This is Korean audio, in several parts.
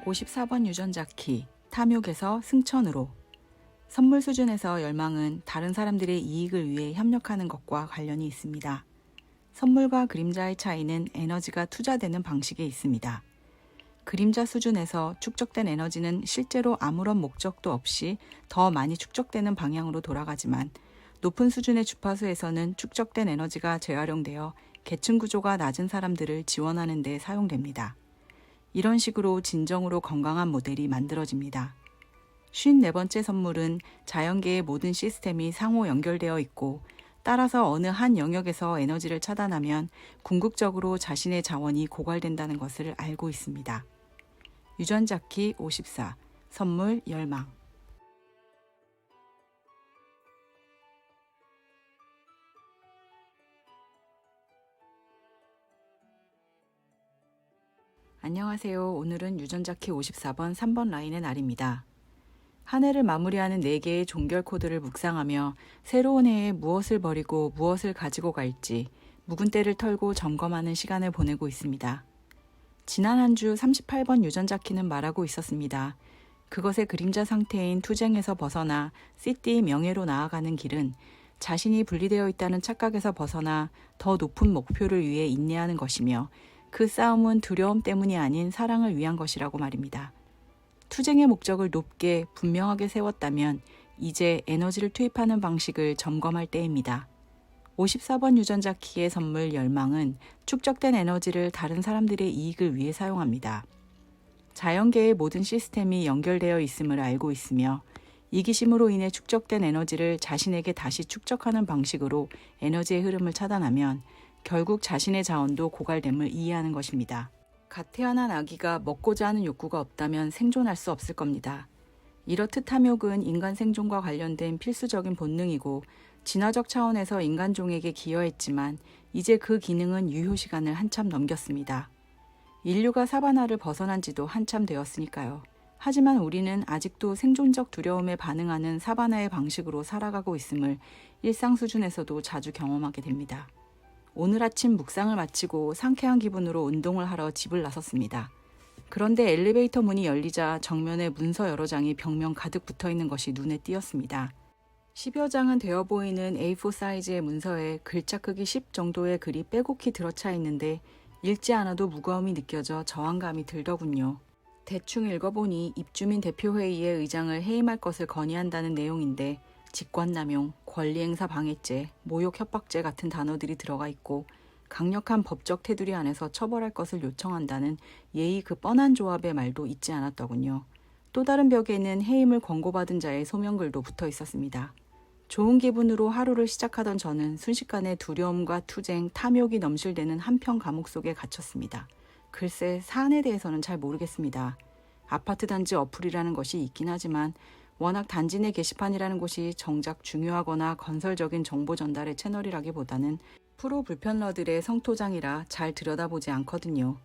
54번 유전자 키, 탐욕에서 승천으로. 선물 수준에서 열망은 다른 사람들의 이익을 위해 협력하는 것과 관련이 있습니다. 선물과 그림자의 차이는 에너지가 투자되는 방식에 있습니다. 그림자 수준에서 축적된 에너지는 실제로 아무런 목적도 없이 더 많이 축적되는 방향으로 돌아가지만, 높은 수준의 주파수에서는 축적된 에너지가 재활용되어 계층 구조가 낮은 사람들을 지원하는 데 사용됩니다. 이런 식으로 진정으로 건강한 모델이 만들어집니다. 54번째 선물은 자연계의 모든 시스템이 상호 연결되어 있고, 따라서 어느 한 영역에서 에너지를 차단하면 궁극적으로 자신의 자원이 고갈된다는 것을 알고 있습니다. 유전자 키 54, 선물 열망. 안녕하세요. 오늘은 유전자 키 54번 3번 라인의 날입니다. 한 해를 마무리하는 4개의 종결 코드를 묵상하며 새로운 해에 무엇을 버리고 무엇을 가지고 갈지 묵은 때를 털고 점검하는 시간을 보내고 있습니다. 지난 한 주 38번 유전자 키는 말하고 있었습니다. 그것의 그림자 상태인 투쟁에서 벗어나 띠띠 명예로 나아가는 길은 자신이 분리되어 있다는 착각에서 벗어나 더 높은 목표를 위해 인내하는 것이며, 그 싸움은 두려움 때문이 아닌 사랑을 위한 것이라고 말입니다. 투쟁의 목적을 높게 분명하게 세웠다면 이제 에너지를 투입하는 방식을 점검할 때입니다. 54번 유전자 키의 선물 열망은 축적된 에너지를 다른 사람들의 이익을 위해 사용합니다. 자연계의 모든 시스템이 연결되어 있음을 알고 있으며, 이기심으로 인해 축적된 에너지를 자신에게 다시 축적하는 방식으로 에너지의 흐름을 차단하면 결국 자신의 자원도 고갈됨을 이해하는 것입니다. 갓 태어난 아기가 먹고자 하는 욕구가 없다면 생존할 수 없을 겁니다. 이렇듯 탐욕은 인간 생존과 관련된 필수적인 본능이고, 진화적 차원에서 인간종에게 기여했지만 이제 그 기능은 유효 시간을 한참 넘겼습니다. 인류가 사바나를 벗어난 지도 한참 되었으니까요. 하지만 우리는 아직도 생존적 두려움에 반응하는 사바나의 방식으로 살아가고 있음을 일상 수준에서도 자주 경험하게 됩니다. 오늘 아침 묵상을 마치고 상쾌한 기분으로 운동을 하러 집을 나섰습니다. 그런데 엘리베이터 문이 열리자 정면에 문서 여러 장이 벽면 가득 붙어 있는 것이 눈에 띄었습니다. 10여 장은 되어 보이는 A4 사이즈의 문서에 글자 크기 10 정도의 글이 빼곡히 들어차 있는데 읽지 않아도 무거움이 느껴져 저항감이 들더군요. 대충 읽어보니 입주민 대표회의의 의장을 해임할 것을 건의한다는 내용인데, 직권남용, 권리행사 방해죄, 모욕 협박죄 같은 단어들이 들어가 있고, 강력한 법적 테두리 안에서 처벌할 것을 요청한다는 예의 그 뻔한 조합의 말도 잊지 않았더군요. 또 다른 벽에는 해임을 권고받은 자의 소명글도 붙어 있었습니다. 좋은 기분으로 하루를 시작하던 저는 순식간에 두려움과 투쟁, 탐욕이 넘실대는 한편 감옥 속에 갇혔습니다. 글쎄, 사안에 대해서는 잘 모르겠습니다. 아파트 단지 어플이라는 것이 있긴 하지만 워낙 단지 내 게시판이라는 곳이 정작 중요하거나 건설적인 정보 전달의 채널이라기보다는 프로 불편러들의 성토장이라 잘 들여다보지 않거든요.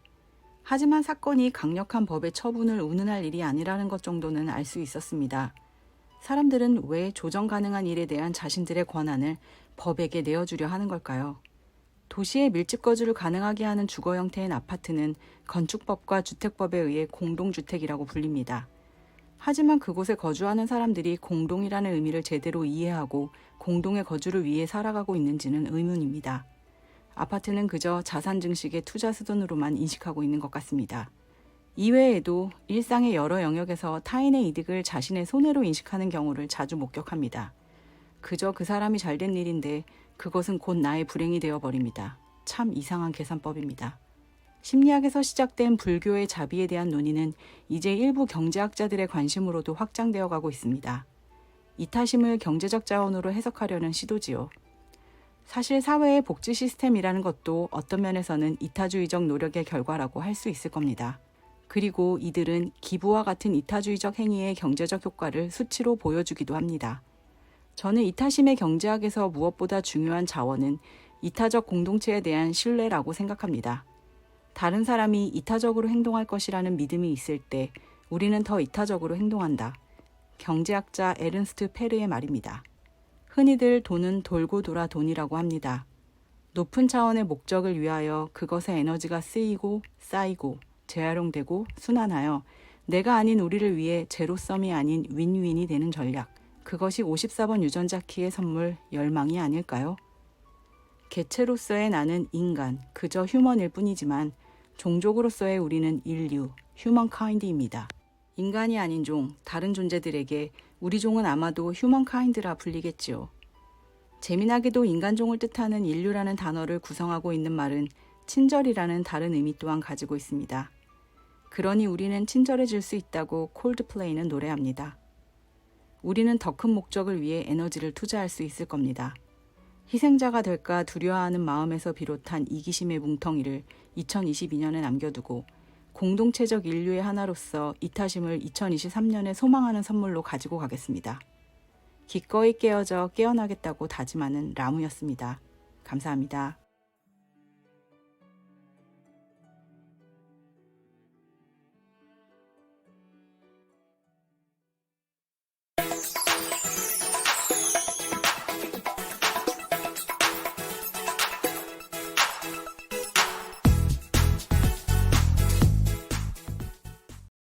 하지만 사건이 강력한 법의 처분을 운운할 일이 아니라는 것 정도는 알 수 있었습니다. 사람들은 왜 조정 가능한 일에 대한 자신들의 권한을 법에게 내어주려 하는 걸까요? 도시의 밀집 거주를 가능하게 하는 주거 형태인 아파트는 건축법과 주택법에 의해 공동주택이라고 불립니다. 하지만 그곳에 거주하는 사람들이 공동이라는 의미를 제대로 이해하고 공동의 거주를 위해 살아가고 있는지는 의문입니다. 아파트는 그저 자산 증식의 투자 수단으로만 인식하고 있는 것 같습니다. 이외에도 일상의 여러 영역에서 타인의 이득을 자신의 손해로 인식하는 경우를 자주 목격합니다. 그저 그 사람이 잘된 일인데 그것은 곧 나의 불행이 되어버립니다. 참 이상한 계산법입니다. 심리학에서 시작된 불교의 자비에 대한 논의는 이제 일부 경제학자들의 관심으로도 확장되어 가고 있습니다. 이타심을 경제적 자원으로 해석하려는 시도지요. 사실 사회의 복지 시스템이라는 것도 어떤 면에서는 이타주의적 노력의 결과라고 할 수 있을 겁니다. 그리고 이들은 기부와 같은 이타주의적 행위의 경제적 효과를 수치로 보여주기도 합니다. 저는 이타심의 경제학에서 무엇보다 중요한 자원은 이타적 공동체에 대한 신뢰라고 생각합니다. 다른 사람이 이타적으로 행동할 것이라는 믿음이 있을 때 우리는 더 이타적으로 행동한다. 경제학자 에른스트 페르의 말입니다. 흔히들 돈은 돌고 돌아 돈이라고 합니다. 높은 차원의 목적을 위하여 그것의 에너지가 쓰이고 쌓이고 재활용되고 순환하여 내가 아닌 우리를 위해 제로섬이 아닌 윈윈이 되는 전략. 그것이 54번 유전자 키의 선물 열망이 아닐까요? 개체로서의 나는 인간, 그저 휴먼일 뿐이지만 종족으로서의 우리는 인류, 휴먼카인드입니다. 인간이 아닌 종, 다른 존재들에게 우리 종은 아마도 휴먼카인드라 불리겠지요. 재미나게도 인간종을 뜻하는 인류라는 단어를 구성하고 있는 말은 친절이라는 다른 의미 또한 가지고 있습니다. 그러니 우리는 친절해질 수 있다고 콜드플레이는 노래합니다. 우리는 더 큰 목적을 위해 에너지를 투자할 수 있을 겁니다. 희생자가 될까 두려워하는 마음에서 비롯한 이기심의 뭉텅이를 2022년에 남겨두고 공동체적 인류의 하나로서 이타심을 2023년에 소망하는 선물로 가지고 가겠습니다. 기꺼이 깨어져 깨어나겠다고 다짐하는 라무였습니다. 감사합니다.